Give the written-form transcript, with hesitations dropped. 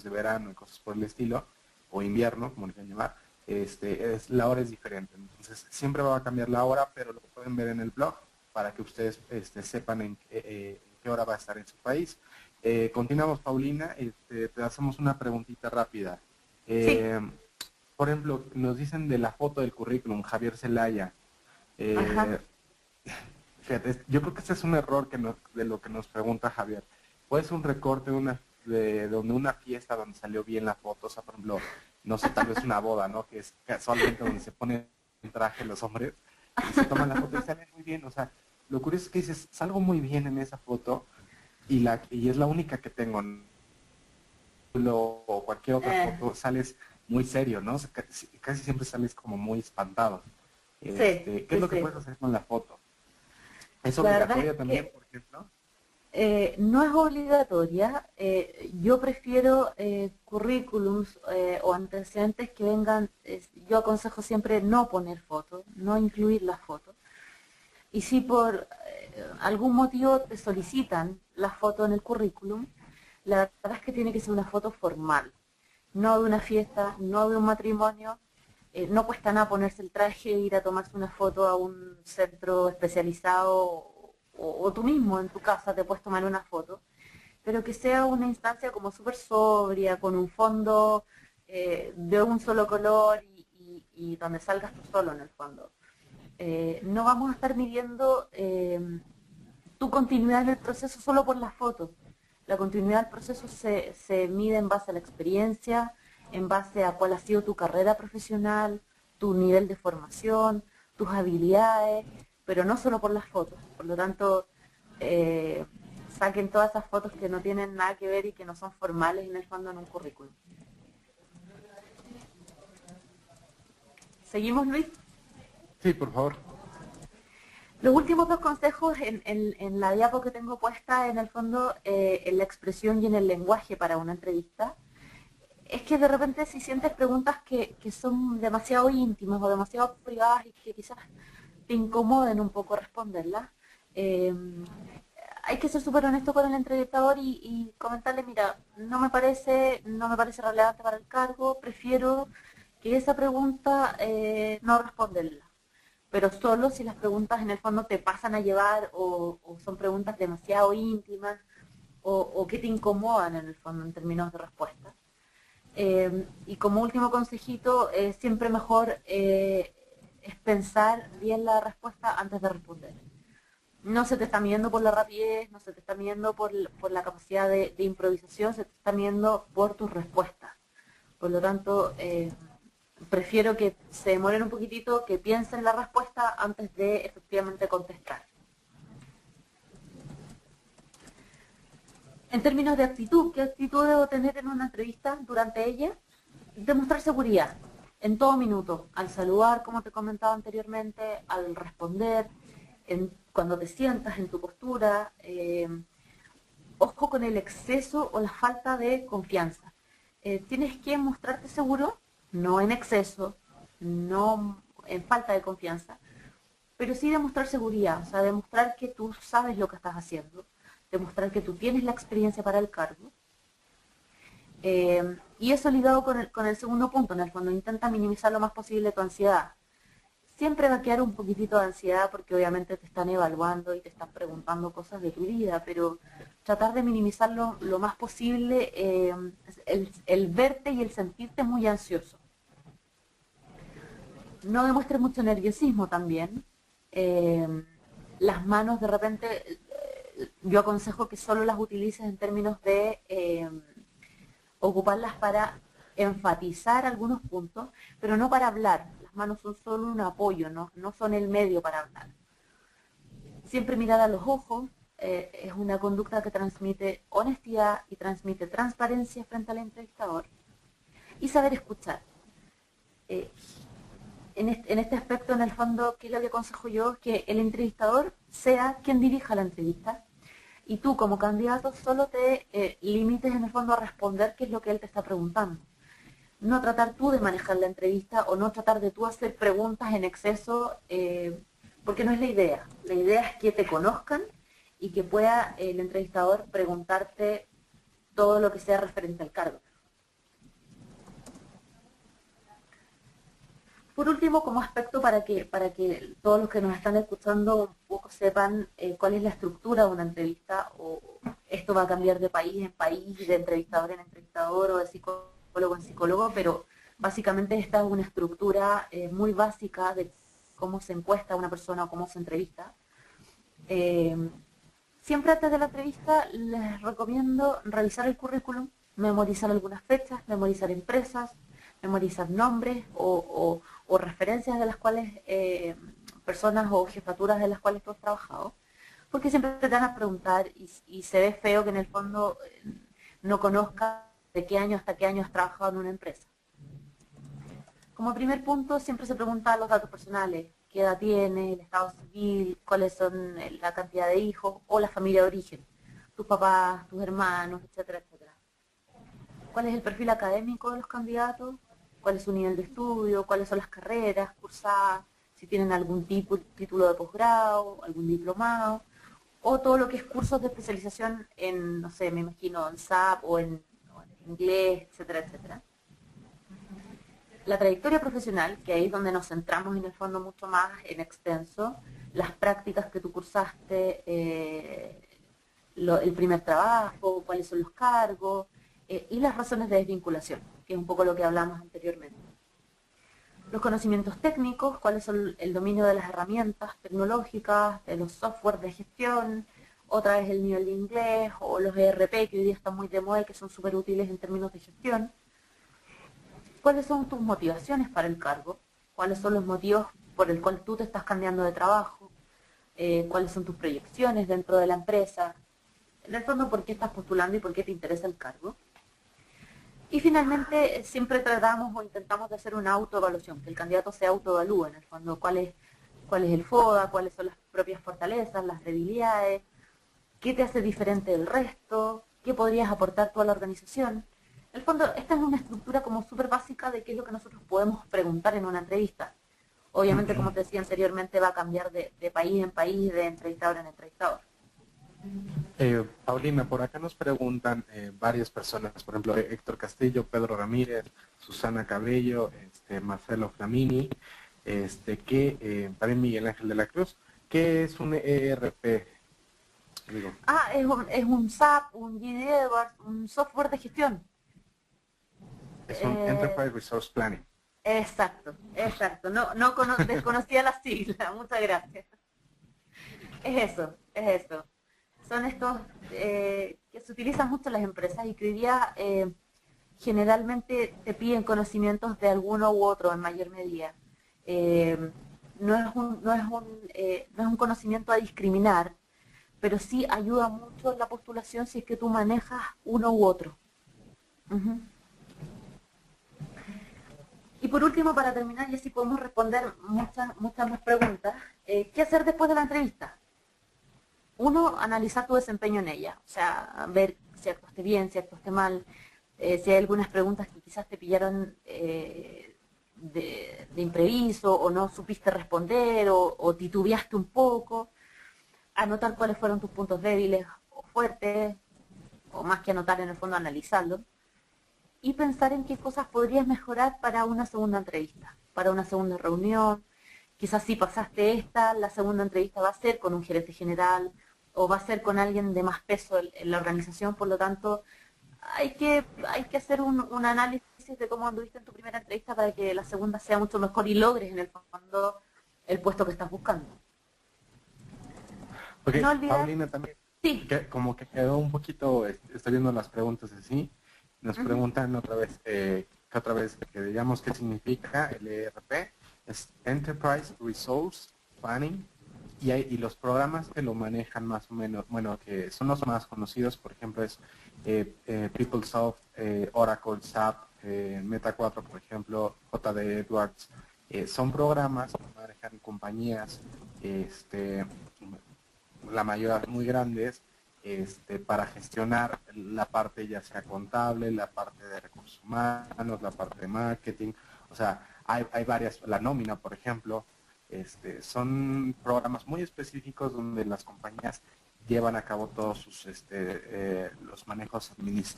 vacaciones de verano y cosas por el estilo, o invierno, como le quieran llamar, la hora es diferente. Entonces, siempre va a cambiar la hora, pero lo pueden ver en el blog para que ustedes sepan en qué hora va a estar en su país. Continuamos, Paulina. Te hacemos una preguntita rápida. Sí, Eh, por ejemplo, nos dicen de la foto del currículum, Javier Zelaya. ajá. Eh, Fíjate, yo creo que ese es un error de lo que nos pregunta Javier. Puede ser un recorte de donde una fiesta donde salió bien la foto, o sea, por ejemplo, no sé, tal vez una boda, ¿no? Que es casualmente donde se pone el traje los hombres y se toman la foto y sale muy bien. O sea, lo curioso es que dices, salgo muy bien en esa foto y es la única que tengo, ¿no? O cualquier otra Eh, foto, sales muy serio, ¿no? O sea, casi siempre sales como muy espantado. sí, ¿Qué es sí, lo que sí. puedes hacer con la foto? ¿Es La verdad obligatoria es también, que por ejemplo? no es obligatoria. Yo prefiero currículums o antecedentes que vengan. Yo aconsejo siempre no poner fotos, no incluir las fotos. Y si por algún motivo te solicitan la foto en el currículum, la verdad es que tiene que ser una foto formal, no de una fiesta, no de un matrimonio. No cuesta nada ponerse el traje e ir a tomarse una foto a un centro especializado o tú mismo en tu casa te puedes tomar una foto, pero que sea una instancia como súper sobria, con un fondo de un solo color y donde salgas tú solo en el fondo. No vamos a estar midiendo tu continuidad en el proceso solo por las fotos. La continuidad del proceso se mide en base a la experiencia, en base a cuál ha sido tu carrera profesional, tu nivel de formación, tus habilidades, pero no solo por las fotos. Por lo tanto, eh, saquen todas esas fotos que no tienen nada que ver y que no son formales en el fondo en un currículum. ¿Seguimos, Luis? Sí, por favor. Los últimos dos consejos en la diapo que tengo puesta, en el fondo, en la expresión y en el lenguaje para una entrevista, es que de repente si sientes preguntas que son demasiado íntimas o demasiado privadas y que quizás te incomoden un poco responderlas, eh, hay que ser súper honesto con el entrevistador y comentarle, mira, no me parece relevante para el cargo, prefiero que esa pregunta no responderla, pero solo si las preguntas en el fondo te pasan a llevar o son preguntas demasiado íntimas o que te incomodan en el fondo en términos de respuesta. Y como último consejito, siempre mejor es pensar bien la respuesta antes de responder. No se te está midiendo por la rapidez, no se te está midiendo por la capacidad de improvisación, se te está midiendo por tus respuestas. Por lo tanto, prefiero que se demoren un poquitito, que piensen la respuesta antes de efectivamente contestar. En términos de actitud, ¿qué actitud debo tener en una entrevista durante ella? Demostrar seguridad en todo minuto, al saludar, como te comentaba anteriormente, al responder, cuando te sientas en tu postura. Ojo con el exceso o la falta de confianza. Tienes que mostrarte seguro, no en exceso, no en falta de confianza, pero sí demostrar seguridad, o sea, demostrar que tú sabes lo que estás haciendo, demostrar que tú tienes la experiencia para el cargo. Y eso ligado con el segundo punto, en el fondo, intenta minimizar lo más posible tu ansiedad. Siempre va a quedar un poquitito de ansiedad porque obviamente te están evaluando y te están preguntando cosas de tu vida, pero tratar de minimizarlo lo más posible, el verte y el sentirte muy ansioso. No demuestres mucho nerviosismo también. Eh, las manos de repente, yo aconsejo que solo las utilices en términos de ocuparlas para enfatizar algunos puntos, pero no para hablar. Las manos son solo un apoyo, no son el medio para hablar. Siempre mirar a los ojos es una conducta que transmite honestidad y transmite transparencia frente al entrevistador. Y saber escuchar. Eh, en este aspecto, en el fondo, ¿qué es lo que aconsejo yo? Que el entrevistador sea quien dirija la entrevista y tú como candidato solo te limites en el fondo a responder qué es lo que él te está preguntando. No tratar tú de manejar la entrevista o no tratar de tú hacer preguntas en exceso, porque no es la idea. La idea es que te conozcan y que pueda el entrevistador preguntarte todo lo que sea referente al cargo. Por último, como aspecto para que todos los que nos están escuchando un poco sepan cuál es la estructura de una entrevista, o esto va a cambiar de país en país, de entrevistador en entrevistador o de psicólogo en psicólogo, pero básicamente esta es una estructura muy básica de cómo se encuesta a una persona o cómo se entrevista. Eh, Siempre antes de la entrevista les recomiendo revisar el currículum, memorizar algunas fechas, memorizar empresas, memorizar nombres o referencias de las cuales, personas o jefaturas de las cuales tú has trabajado, porque siempre te van a preguntar y se ve feo que en el fondo no conozcas de qué año hasta qué año has trabajado en una empresa. Como primer punto, siempre se preguntan los datos personales: qué edad tiene, el estado civil, cuáles son la cantidad de hijos o la familia de origen, tus papás, tus hermanos, etcétera, etcétera. ¿Cuál es el perfil académico de los candidatos? ¿Cuál es su nivel de estudio? ¿Cuáles son las carreras cursadas? Si tienen algún título de posgrado, algún diplomado, o todo lo que es cursos de especialización en, no sé, me imagino, en SAP o en inglés, etcétera, etcétera. La trayectoria profesional, que ahí es donde nos centramos en el fondo mucho más en extenso, las prácticas que tú cursaste, el primer trabajo, cuáles son los cargos, y las razones de desvinculación, que es un poco lo que hablamos anteriormente. Los conocimientos técnicos, cuáles son el dominio de las herramientas tecnológicas, de los software de gestión, otra vez el nivel de inglés, o los ERP que hoy día están muy de moda y que son súper útiles en términos de gestión. ¿Cuáles son tus motivaciones para el cargo? ¿Cuáles son los motivos por el cual tú te estás cambiando de trabajo? ¿Cuáles son tus proyecciones dentro de la empresa? En el fondo, ¿por qué estás postulando y por qué te interesa el cargo? Y finalmente, siempre tratamos o intentamos de hacer una autoevaluación, que el candidato se autoevalúe en el fondo, cuál es el FODA, cuáles son las propias fortalezas, las debilidades, qué te hace diferente del resto, qué podrías aportar tú a la organización. En el fondo, esta es una estructura como súper básica de qué es lo que nosotros podemos preguntar en una entrevista. Obviamente, como te decía anteriormente, va a cambiar de país en país, de entrevistador en entrevistador. Paulina, por acá nos preguntan varias personas, por ejemplo, Héctor Castillo, Pedro Ramírez, Susana Cabello, Marcelo Flamini, también Miguel Ángel de la Cruz. ¿Qué es un ERP? Digo, Es un SAP, un GD Edwards, un software de gestión. es un Enterprise Resource Planning. Exacto, exacto. Desconocía la sigla, muchas gracias. Es eso, es eso. Son estos que se utilizan mucho en las empresas y que hoy día generalmente te piden conocimientos de alguno u otro en mayor medida. No es un conocimiento a discriminar, pero sí ayuda mucho en la postulación si es que tú manejas uno u otro. Uh-huh. Y por último, para terminar, y así podemos responder muchas más preguntas, ¿qué hacer después de la entrevista? Uno, analizar tu desempeño en ella, o sea, ver si actuaste bien, si actuaste mal, si hay algunas preguntas que quizás te pillaron de imprevisto o no supiste responder o titubeaste un poco, anotar cuáles fueron tus puntos débiles o fuertes, o más que anotar en el fondo, analizarlo, y pensar en qué cosas podrías mejorar para una segunda entrevista, para una segunda reunión. Quizás si pasaste esta, la segunda entrevista va a ser con un gerente general o va a ser con alguien de más peso en la organización, por lo tanto hay que hacer un análisis de cómo anduviste en tu primera entrevista para que la segunda sea mucho mejor y logres en el fondo el puesto que estás buscando. Ok, No olvidar, Paulina también, sí. como que quedó un poquito, estoy viendo las preguntas así, nos preguntan otra vez, que digamos qué significa el ERP, es Enterprise Resource Planning, y los programas que lo manejan más o menos, bueno, que son los más conocidos, por ejemplo, es PeopleSoft, Oracle, SAP, Meta 4, por ejemplo, JD Edwards. Son programas que manejan compañías, la mayoría muy grandes, para gestionar la parte ya sea contable, la parte de recursos humanos, la parte de marketing, o sea, hay varias, la nómina, por ejemplo. Son programas muy específicos donde las compañías llevan a cabo todos sus los manejos